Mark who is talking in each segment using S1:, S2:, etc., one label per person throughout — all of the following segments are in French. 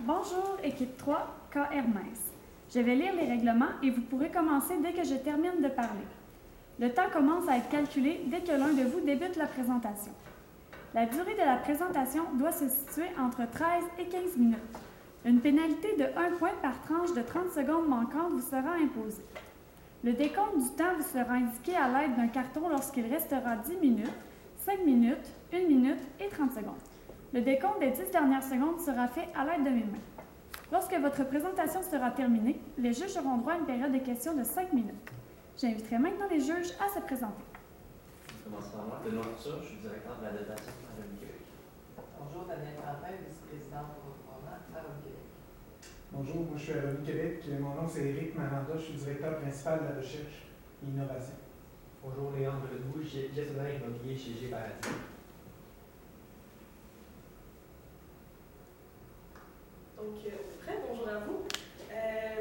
S1: Bonjour, équipe 3, KR Mince. Je vais lire les règlements et vous pourrez commencer dès que je termine de parler. Le temps commence à être calculé dès que l'un de vous débute la présentation. La durée de la présentation doit se situer entre 13 et 15 minutes. Une pénalité de 1 point par tranche de 30 secondes manquantes vous sera imposée. Le décompte du temps vous sera indiqué à l'aide d'un carton lorsqu'il restera 10 minutes, 5 minutes, 1 minute et 30 secondes. Le décompte des 10 dernières secondes sera fait à l'aide de mes mains. Lorsque votre présentation sera terminée, les juges auront droit à une période de questions de 5 minutes. J'inviterai maintenant les juges à se présenter.
S2: Je commence par moi. Benoît Couture, je suis directeur de la dotation à Revenu Québec.
S3: Bonjour, Daniel Quentin, vice-président pour recouvrement à Revenu Québec.
S4: Bonjour, moi je suis à Revenu Québec. Mon nom c'est Éric Maranda, je suis directeur principal de la recherche et innovation.
S5: Bonjour, Léon Bredou, gestionnaire immobilier chez G-Paradis.
S6: Donc, prêt, bonjour à vous.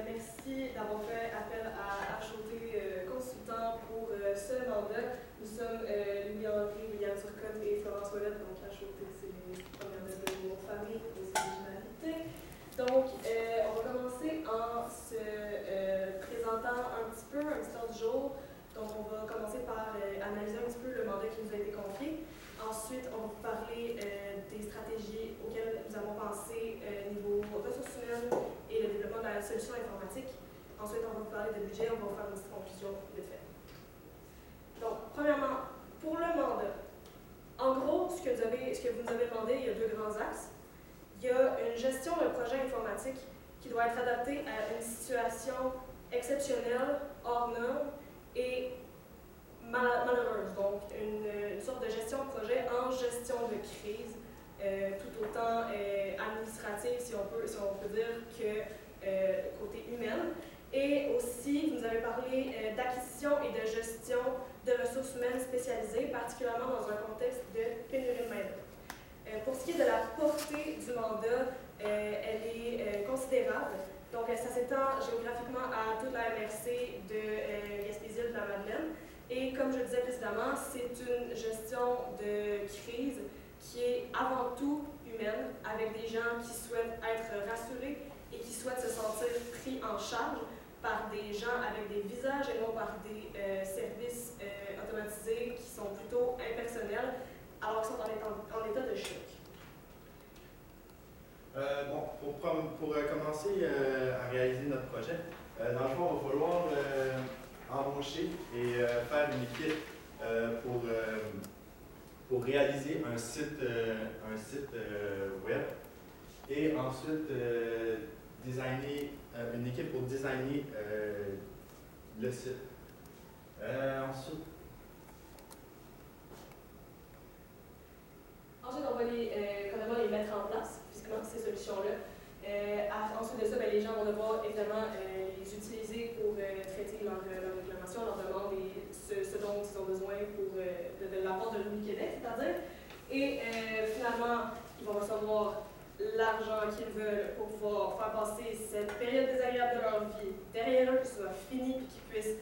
S6: Merci d'avoir fait appel à HOT Consultant pour ce mandat. Nous sommes Louis-Henri, William Turcotte et Florence Ouellette. Donc, HOT, c'est les premières lettres de mon famille et ses originalités. Donc, on va commencer en se présentant un petit ordre du jour. Donc, on va commencer par analyser un petit peu le mandat qui nous a été confié. Ensuite, on va vous parler des stratégies auxquelles nous avons pensé niveau ressources humaines et le développement de la solution informatique. Ensuite, on va vous parler de budget, on va vous faire une petite conclusion de fait. Donc, premièrement, pour le mandat, en gros, ce que vous nous avez demandé, il y a deux grands axes. Il y a une gestion d'un projet informatique qui doit être adaptée à une situation exceptionnelle, hors norme et malheureuse. Donc, une sorte de gestion de projet en gestion de crise, tout autant administrative, si on peut dire, que côté humain. Et aussi, vous nous avez parlé d'acquisition et de gestion de ressources humaines spécialisées, particulièrement dans un contexte de pénurie de main-d'œuvre. Pour ce qui est de la portée du mandat, elle est considérable. Donc, ça s'étend géographiquement à toute la MRC de Gaspésie de la Madeleine. Et comme je le disais précédemment, c'est une gestion de crise qui est avant tout humaine, avec des gens qui souhaitent être rassurés et qui souhaitent se sentir pris en charge par des gens avec des visages et non par des services automatisés qui sont plutôt impersonnels, alors qu'ils sont en état de choc.
S7: Pour commencer à réaliser notre projet, dans le fond, on va falloir embaucher et faire une équipe pour réaliser un site web et ensuite designer une équipe pour designer le site. Ensuite,
S6: on va premièrement les mettre en place, physiquement, ces solutions-là. Ensuite de ça, les gens vont devoir évidemment les utiliser pour traiter leurs réclamations, leurs demandes et ce dont ils ont besoin de la part de Revenu Québec, c'est-à-dire. Et finalement, ils vont recevoir l'argent qu'ils veulent pour pouvoir faire passer cette période désagréable de leur vie derrière eux, que ce soit fini et qu'ils puissent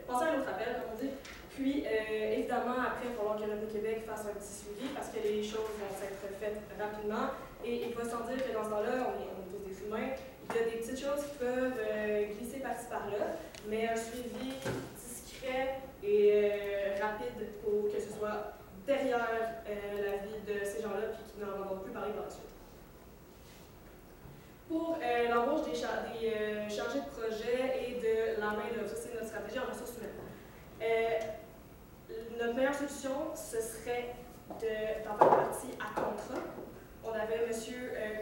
S6: passer à un autre appel, comme on dit. Puis, évidemment, après, il va falloir que Revenu Québec fasse un petit suivi parce que les choses vont être faites rapidement. Et il faut s'en dire que dans ce temps-là, on est tous des humains, il y a des petites choses qui peuvent glisser par-ci par-là, mais un suivi discret et rapide pour que ce soit derrière la vie de ces gens-là puis qu'ils n'en entendent plus parler par la suite. Pour l'embauche des chargés de projet et de la main-d'œuvre, ça c'est notre stratégie en ressources humaines. Notre meilleure solution, ce serait d'en faire partie à contrat. On avait M.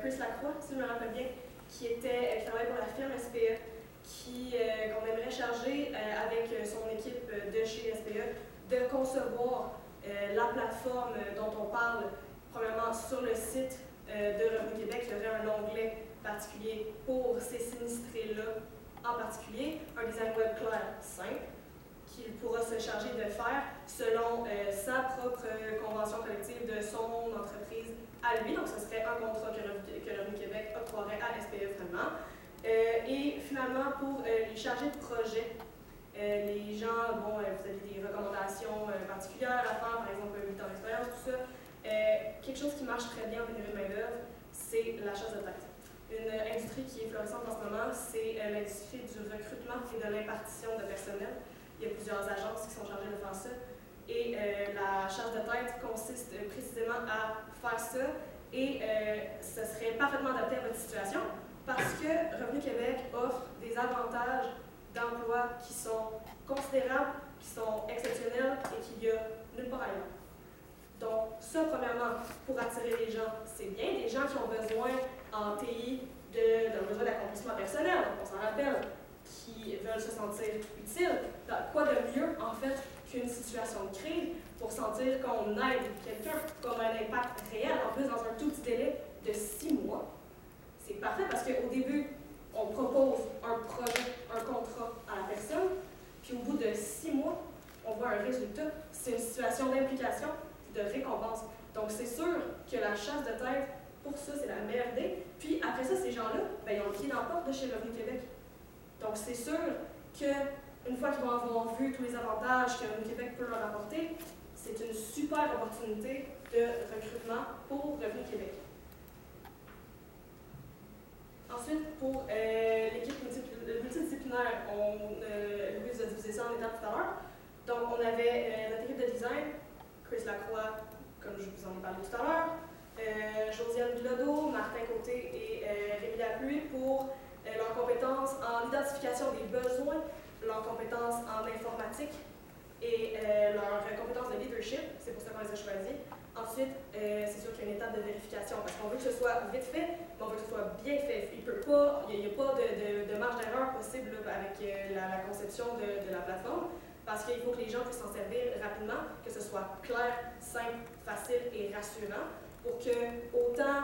S6: Chris Lacroix, si je me rappelle bien, qui travaille pour la firme SPE, qu'on aimerait charger avec son équipe de chez SPE de concevoir la plateforme dont on parle, premièrement sur le site de Revenu Québec. Il y aurait un onglet particulier pour ces sinistrés-là en particulier, un design web clair simple, qu'il pourra se charger de faire selon sa propre convention collective de son entreprise à lui. Donc, ce serait un contrat que Revenu Québec octroierait à SPE vraiment. Et finalement, pour les chargés de projet, les gens, vous avez des recommandations particulières à faire, par exemple 8 ans d'expérience, tout ça. Quelque chose qui marche très bien en pénurie de main-d'œuvre, c'est la chasse de tête. une industrie qui est florissante en ce moment, c'est l'industrie du recrutement et de l'impartition de personnel. Il y a plusieurs agences qui sont chargées de faire ça. Et la charge de tête consiste précisément à faire ça. Et ce serait parfaitement adapté à votre situation parce que Revenu Québec offre des avantages d'emploi qui sont considérables, qui sont exceptionnels et qu'il y a nulle part ailleurs. Donc, ça, premièrement, pour attirer les gens, c'est bien. Des gens qui ont besoin en TI d'un besoin d'accomplissement personnel, on s'en rappelle, qui veulent se sentir utiles. Quoi de mieux, en fait, qu'une situation de crise pour sentir qu'on aide quelqu'un, qu'on a un impact réel, en plus dans un tout petit délai de 6 mois. C'est parfait parce qu'au début, on propose un projet, un contrat à la personne, puis au bout de 6 mois, on voit un résultat. C'est une situation d'implication, de récompense. Donc, c'est sûr que la chasse de tête, pour ça, c'est la meilleure idée. Puis, après ça, ces gens-là, ben, ils ont le pied dans la porte de chez Revenu Québec. Donc, c'est sûr qu'une fois qu'ils vont avoir vu tous les avantages que Revenu Québec peut leur apporter, c'est une super opportunité de recrutement pour Revenu Québec. Ensuite, pour l'équipe multidisciplinaire, Louise a divisé ça en étapes tout à l'heure. Donc, on avait notre équipe de design, Chris Lacroix, comme je vous en ai parlé tout à l'heure, Josiane Bilodeau, Martin Côté et Rémi Lapluie pour leurs compétences en identification des besoins, leurs compétences en informatique et leurs compétences de leadership. C'est pour ça qu'on les a choisis. Ensuite, c'est sûr qu'il y a une étape de vérification parce qu'on veut que ce soit vite fait, mais on veut que ce soit bien fait. Il n'y a pas de marge d'erreur possible là, avec la conception de la plateforme parce qu'il faut que les gens puissent s'en servir rapidement, que ce soit clair, simple, facile et rassurant pour que autant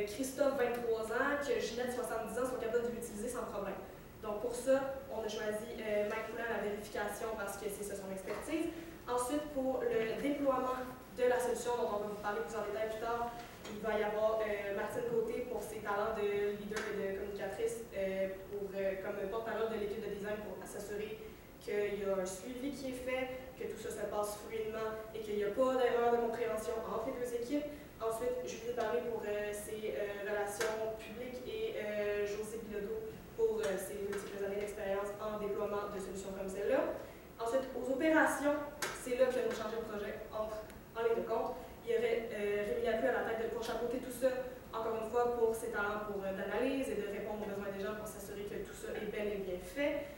S6: Christophe, 23 ans, que Ginette, 70 ans, soient capables de l'utiliser sans problème. Donc pour ça, on a choisi Mike Poulin à la vérification parce que c'est ça son expertise. Ensuite, pour le déploiement de la solution dont on va vous parler plus en détail plus tard, il va y avoir Martine Côté pour ses talents de leader et de communicatrice comme porte-parole de l'équipe de design pour s'assurer qu'il y a un suivi qui est fait, que tout ça se passe fluidement et qu'il n'y a pas d'erreur de compréhension entre les deux équipes. Ensuite, je vais vous parler pour ses relations publiques et José Bilodeau pour ses multiples années d'expérience en déploiement de solutions comme celle-là. Ensuite, aux opérations, c'est là que nos chargés de projet entrent en ligne de compte. Il y aurait Rémi Lapluie à la tête pour chapeauter tout ça, encore une fois, pour ses talents d'analyse et de répondre aux besoins des gens pour s'assurer que tout ça est bel et bien fait.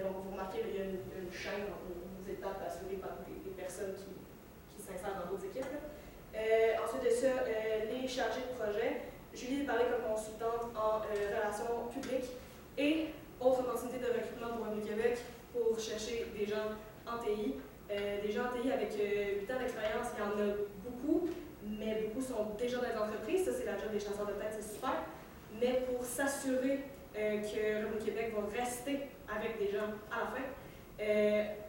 S6: Donc, vous remarquez, il y a une chaîne, une étapes assurées par des personnes qui s'insèrent dans d'autres équipes. Ensuite de ça, les chargés de projet. Julie est parlée comme consultante en relations publiques et autre opportunité de recrutement pour Revenu Québec pour chercher des gens en TI. Des gens en TI avec 8 ans d'expérience, il y en a beaucoup, mais beaucoup sont déjà dans les entreprises. Ça, c'est la job des chasseurs de tête, c'est super. Mais pour s'assurer que Revenu Québec va rester avec des gens à la fin,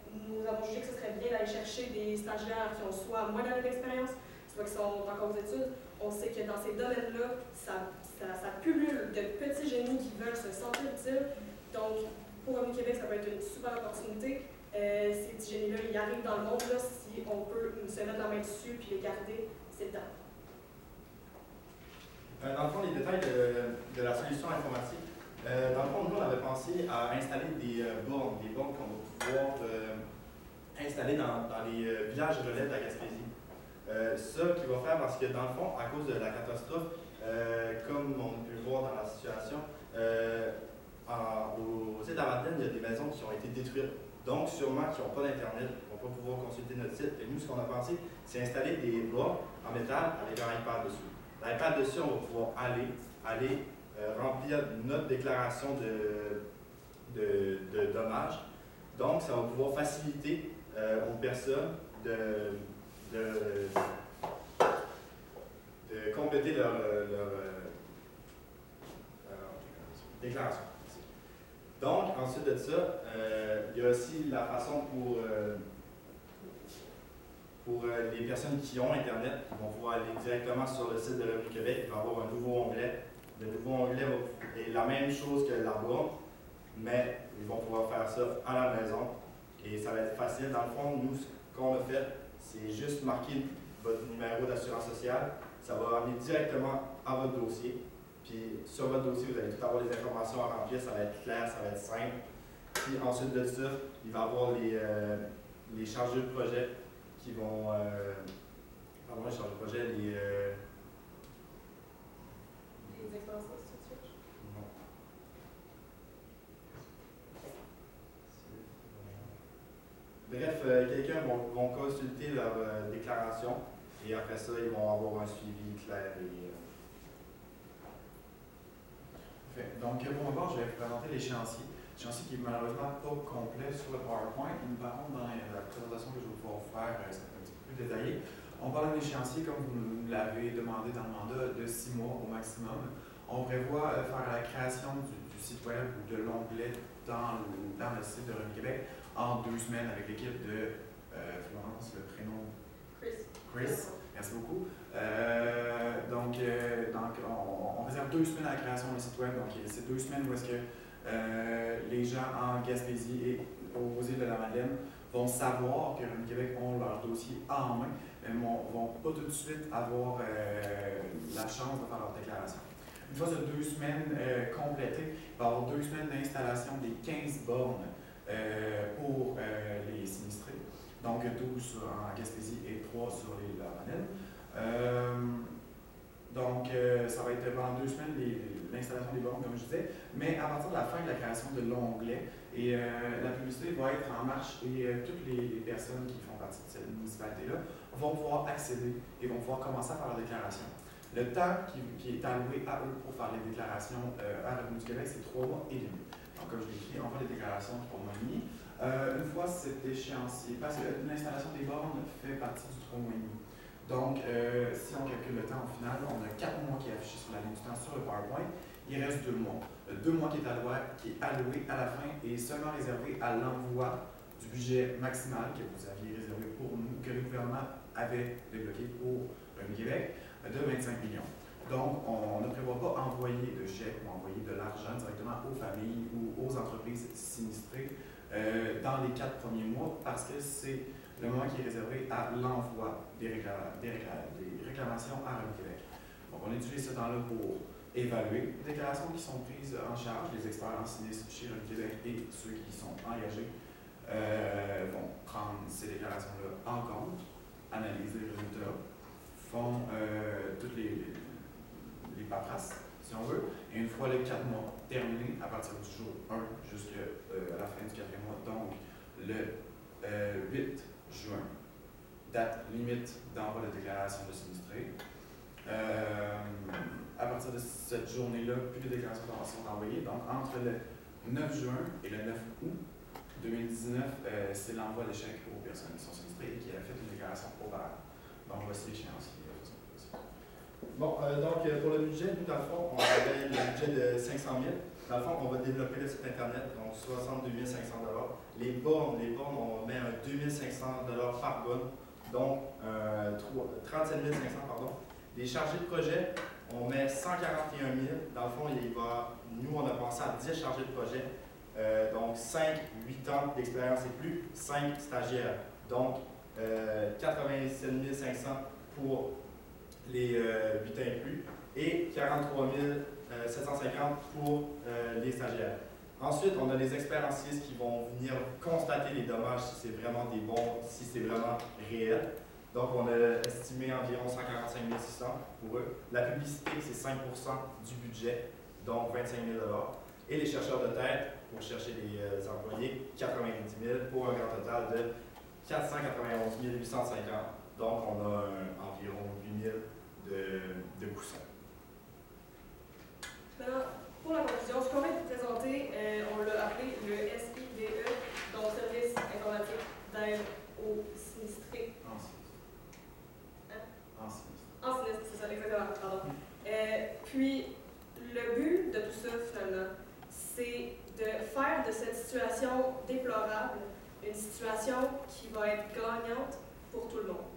S6: nous avons jugé que ce serait bien d'aller chercher des stagiaires qui ont soit moins d'années d'expérience, soit qui sont encore aux études. On sait que dans ces domaines-là, ça pullule de petits génies qui veulent se sentir utiles. Donc, pour Revenu Québec, ça peut être une super opportunité. Ces petits génies-là, ils arrivent dans le monde, là, si on peut se mettre la main dessus et les garder, c'est le temps.
S7: Dans le fond, les détails de la solution informatique, dans le fond, nous, on avait pensé à installer des bornes qu'on va pouvoir installer dans les villages relais de la Gaspésie. Ça qui va faire parce que, dans le fond, à cause de la catastrophe, comme on peut le voir dans la situation, au site de la Madeleine, il y a des maisons qui ont été détruites. Donc, sûrement qui n'ont pas d'Internet, ne vont pas pouvoir consulter notre site. Et nous, ce qu'on a pensé, c'est installer des bornes en métal avec un iPad dessus. L'iPad dessus, on va pouvoir aller remplir notre déclaration de dommages. Donc, ça va pouvoir faciliter aux personnes de compléter leur déclaration. Donc, ensuite de ça, il y a aussi la façon pour les personnes qui ont Internet, qui vont pouvoir aller directement sur le site de Revenu Québec. Il va y avoir un nouveau onglet. Le nouveau onglet est la même chose que la borne, mais ils vont pouvoir faire ça à la maison et ça va être facile. Dans le fond, nous, ce qu'on a fait, c'est juste marquer votre numéro d'assurance sociale. Ça va amener directement à votre dossier. Puis sur votre dossier, vous allez tout avoir les informations à remplir, ça va être clair, ça va être simple. Puis ensuite de ça, il va y avoir les chargés de projet qui vont. Pardon, les chargés de projet,
S6: Les expériences institutionnelles.
S7: Non. Bref, quelqu'un vont consulter leur déclaration et après ça, ils vont avoir un suivi clair et.
S8: Donc, pour ma part, je vais vous présenter l'échéancier. L'échéancier qui est malheureusement pas complet sur le PowerPoint, mais par contre, dans la présentation que je vais pouvoir vous faire, c'est un petit peu plus détaillé. On parle d'un échéancier, comme vous l'avez demandé dans le mandat, de 6 mois au maximum. On prévoit faire la création du site web ou de l'onglet dans le site de Revenu Québec en 2 semaines avec l'équipe de Florence, le prénom Chris. Merci beaucoup. Donc, on réserve 2 semaines à la création du site web. Donc, c'est 2 semaines où est-ce que les gens en Gaspésie et aux îles de la Madeleine vont savoir que Revenu Québec ont leur dossier en main, mais ne vont pas tout de suite avoir la chance de faire leur déclaration. Une fois ces 2 semaines complétées, il va y avoir 2 semaines d'installation des 15 bornes pour les sinistrés. Donc 12 en Gaspésie et 3 sur l'île de la Madeleine. Ça va être pendant 2 semaines l'installation des bornes, comme je disais, mais à partir de la fin de la création de l'onglet, et la publicité va être en marche et toutes les personnes qui font partie de cette municipalité-là vont pouvoir accéder et vont pouvoir commencer à faire leur déclaration. Le temps qui est alloué à eux pour faire les déclarations à Revenu du Québec, c'est 3 mois et demi. Donc, comme je l'ai écrit, on fait les déclarations 3 mois et demi. Une fois cet échéancier, parce que l'installation des bornes fait partie du 3 mois et demi. Donc, si on calcule le temps au final, on a 4 mois qui est affiché sur la ligne du temps sur le PowerPoint. Il reste 2 mois. 2 mois qui est alloué à la fin et seulement réservé à l'envoi du budget maximal que vous aviez réservé pour nous, que le gouvernement avait débloqué pour Revenu Québec, de 25 millions. Donc, on ne prévoit pas envoyer de chèques ou envoyer de l'argent directement aux familles ou aux entreprises sinistrées dans les 4 premiers mois parce que c'est le moment qui est réservé à l'envoi des réclamations à Revenu Québec. Donc, on utilise ce temps-là pour évaluer les déclarations qui sont prises en charge. Les experts en sinistre chez Revenu Québec et ceux qui sont engagés vont prendre ces déclarations-là en compte, analyser les résultats, font toutes les paperasses, si on veut. Et une fois les 4 mois terminés, à partir du jour 1 jusqu'à la fin du 4e mois, donc le 8 juin, date limite d'envoi de déclaration de sinistrés. À partir de cette journée-là, plus de déclarations sont envoyées. Donc, entre le 9 juin et le 9 août 2019, c'est l'envoi des chèques aux personnes qui sont sinistrées et qui a fait une déclaration auparavant. Donc, voici l'échéancier.
S7: Bon, donc pour le budget, nous, dans le fond, on avait le budget de 500 000. Dans le fond, on va développer le site Internet, donc 62 500 $. Les bornes, on met un 2 500 $ par borne, donc 37 500 $, pardon. Les chargés de projet, on met 141 000. Dans le fond, nous, on a pensé à 10 chargés de projet, donc 5, 8 ans d'expérience et plus, 5 stagiaires. Donc, 87 500 pour les 8 ans et plus et 43 750 pour les stagiaires. Ensuite, on a les experts en sinistre qui vont venir constater les dommages si c'est vraiment des bons, si c'est vraiment réel. Donc, on a estimé environ 145 600 pour eux. La publicité, c'est 5 du budget, donc 25 000 $. Et les chercheurs de tête, pour chercher des employés, 90 000 pour un grand total de 491 850. Donc, on a environ 8 000 de coussins.
S6: Maintenant, pour la conclusion, ce qu'on va vous présenter, on l'a appelé le SIDE, donc Service informatique d'aide aux sinistrés. En sinistre, c'est ça, exactement, pardon. Puis, le but de tout ça, finalement, c'est de faire de cette situation déplorable une situation qui va être gagnante pour tout le monde.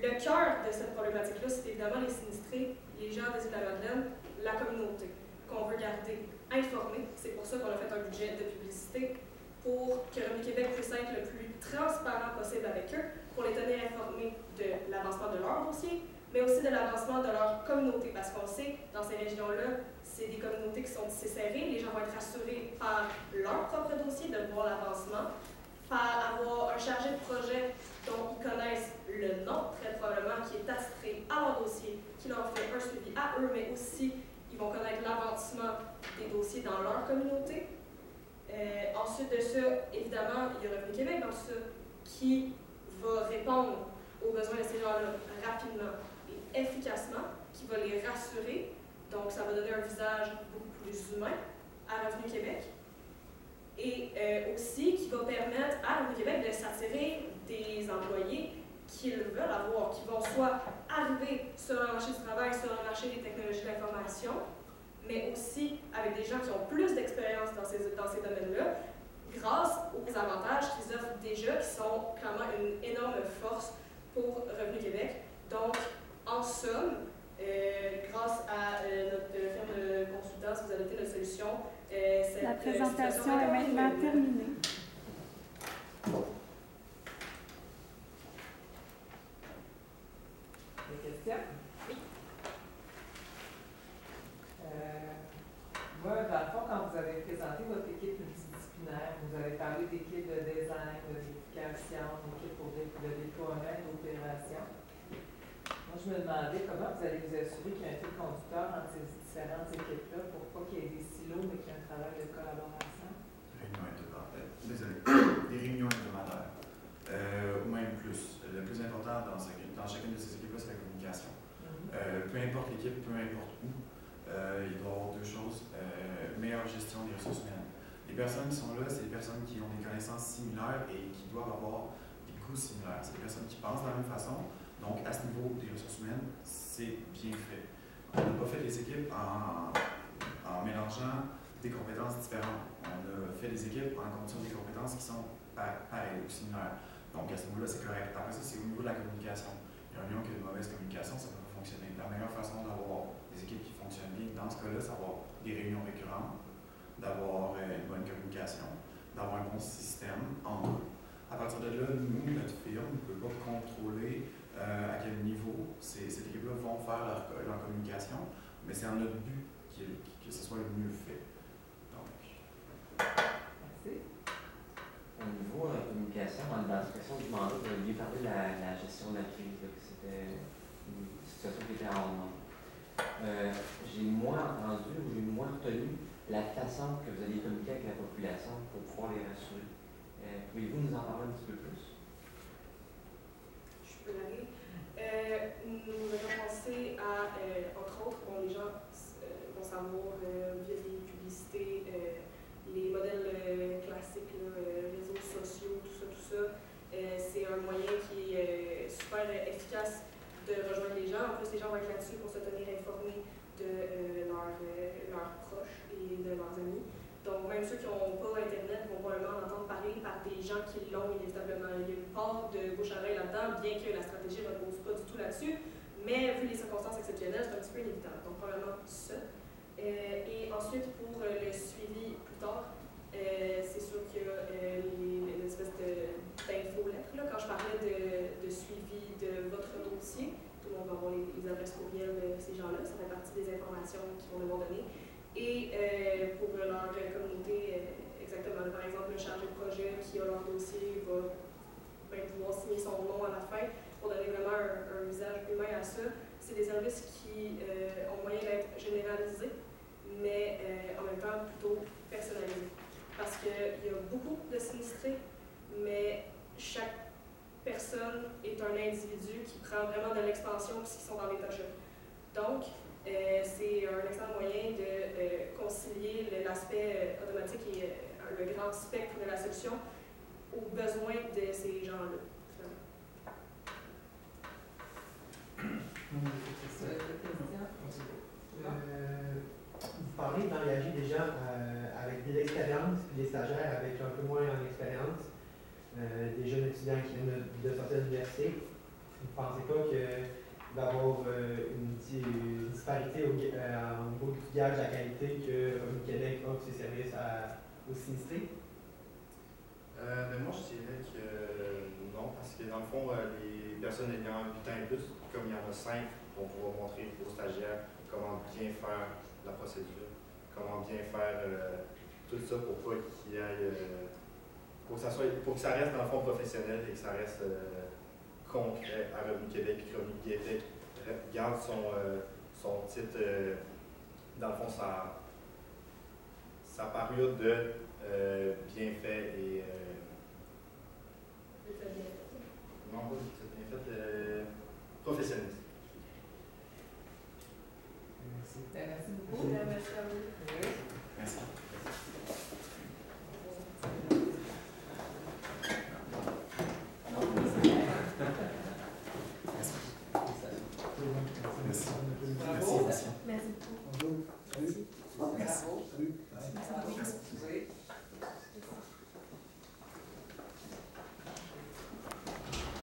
S6: Le cœur de cette problématique-là, c'est évidemment les sinistrés, les gens des îles de la Madeleine, la communauté, qu'on veut garder informée. C'est pour ça qu'on a fait un budget de publicité pour que Revenu Québec puisse être le plus transparent possible avec eux, pour les tenir informés de l'avancement de leur dossier, mais aussi de l'avancement de leur communauté, parce qu'on sait, dans ces régions-là, c'est des communautés qui sont tissées serrées, les gens vont être rassurés par leur propre dossier, de voir l'avancement, par avoir un chargé de projet dont ils connaissent le nom, très probablement, qui est attitré à leur dossier, qui leur fait un suivi à eux, mais aussi, ils vont connaître l'avancement des dossiers dans leur communauté. Ensuite de ça, évidemment, il y a Revenu Québec dans tout ça, qui va répondre aux besoins de ces gens-là rapidement et efficacement, qui va les rassurer. Donc, ça va donner un visage beaucoup plus humain à Revenu Québec. Et aussi, qui va permettre à Revenu Québec de s'attirer des employés qu'ils veulent avoir, qui vont soit arriver sur le marché du travail, sur le marché des technologies de l'information, mais aussi avec des gens qui ont plus d'expérience dans ces domaines-là, grâce aux avantages qu'ils offrent déjà, qui sont clairement une énorme force pour Revenu Québec. Donc, en somme, grâce à notre firme de consultance, vous adoptez notre solution.
S1: La présentation est maintenant terminée.
S3: Des questions? Oui. Moi, dans le fond, quand vous avez présenté votre équipe multidisciplinaire, vous avez parlé d'équipe de design, de vérification, d'équipe pour le déploiement d'opérations. Moi, je me demandais comment vous allez vous assurer qu'il y a un fil conducteur entre ces différentes équipes-là pour pas qu'il y ait des silos, mais qu'il y ait un travail de collaboration.
S8: Des réunions hebdomadaires, ou même plus. Le plus important dans chacune de ces équipes-là, c'est la communication. Peu importe l'équipe, peu importe où, il doit y avoir deux choses. Meilleure gestion des ressources humaines. Les personnes qui sont là, c'est des personnes qui ont des connaissances similaires et qui doivent avoir des goûts similaires. C'est des personnes qui pensent de la même façon. Donc, à ce niveau des ressources humaines, c'est bien fait. On n'a pas fait les équipes en mélangeant des compétences différentes. On a fait des équipes en fonction des compétences qui sont pareilles ou similaires. Donc, à ce niveau-là, c'est correct. Après ça, c'est au niveau de la communication. Il y a un lion qui a une mauvaise communication, ça ne peut pas fonctionner. La meilleure façon d'avoir des équipes qui fonctionnent bien, dans ce cas-là, c'est d'avoir des réunions récurrentes, d'avoir une bonne communication, d'avoir un bon système entre eux. À partir de là, nous, notre firme, ne peut pas contrôler à quel niveau ces équipes-là vont faire leur communication, mais c'est en notre but que ce soit le mieux fait. Donc.
S3: Merci.
S2: Au niveau de la communication, dans l'expression du mandat, vous aviez parlé de la gestion de la crise, que c'était une situation qui était en demande. J'ai moins entendu ou j'ai moins retenu la façon que vous alliez communiquer avec la population pour pouvoir les rassurer. Pouvez-vous nous en parler un petit peu plus?
S6: Je peux aller. Nous avons pensé à, entre autres, les gens vont savoir via des publicités, les modèles classiques, réseaux sociaux, tout ça. C'est un moyen qui est super efficace de rejoindre les gens. En plus, les gens vont être là-dessus pour se tenir informés de leurs proches et de leurs amis. Donc, même ceux qui n'ont pas Internet vont probablement en entendre parler par des gens qui l'ont inévitablement. Il y a une part de bouche à oreille là-dedans, bien que la stratégie ne repose pas du tout là-dessus. Mais vu les circonstances exceptionnelles, c'est un petit peu inévitable. Donc, probablement ça. Et ensuite, pour le suivi plus tard, c'est sûr qu'il y a une espèce d'infolettre. Quand je parlais de suivi de votre dossier, tout le monde va avoir les adresses courriels de ces gens-là. Ça fait partie des informations qu'ils vont devoir donner. Et pour leur communauté, exactement. Par exemple, le chargé de projet qui a leur dossier va pouvoir signer son nom à la fin pour donner vraiment un visage humain à ça. C'est des services qui ont moyen d'être généralisés, mais en même temps plutôt personnalisés. Parce qu'il y a beaucoup de sinistrés, mais chaque personne est un individu qui prend vraiment de l'expansion puisqu'ils sont dans l'état choc. Donc, c'est un excellent moyen de concilier l'aspect automatique et le grand spectre de la solution aux besoins de ces gens-là.
S9: Vous parlez d'engager des gens avec de l'expérience, puis des stagiaires avec un peu moins d'expérience, des jeunes étudiants qui viennent de sortir de l'université. Vous ne pensez pas qu'il va y avoir une disparité au niveau du gage de la qualité que Revenu Québec offre ses services aux sinistrés?
S7: Mais moi, je dirais que non, parce que dans le fond, les personnes ayant 8 ans et plus, comme il y en a 5, vont pouvoir montrer aux stagiaires comment bien faire la procédure, comment bien faire tout ça pour pas qu'il y ait. Pour que ça reste dans le fond professionnel et que ça reste concret à Revenu Québec, puis que Revenu Québec garde son titre, dans le fond, sa parure de bien fait et. Non, pas bien fait, professionniste.
S4: Merci.
S3: Merci beaucoup.
S6: Merci à vous.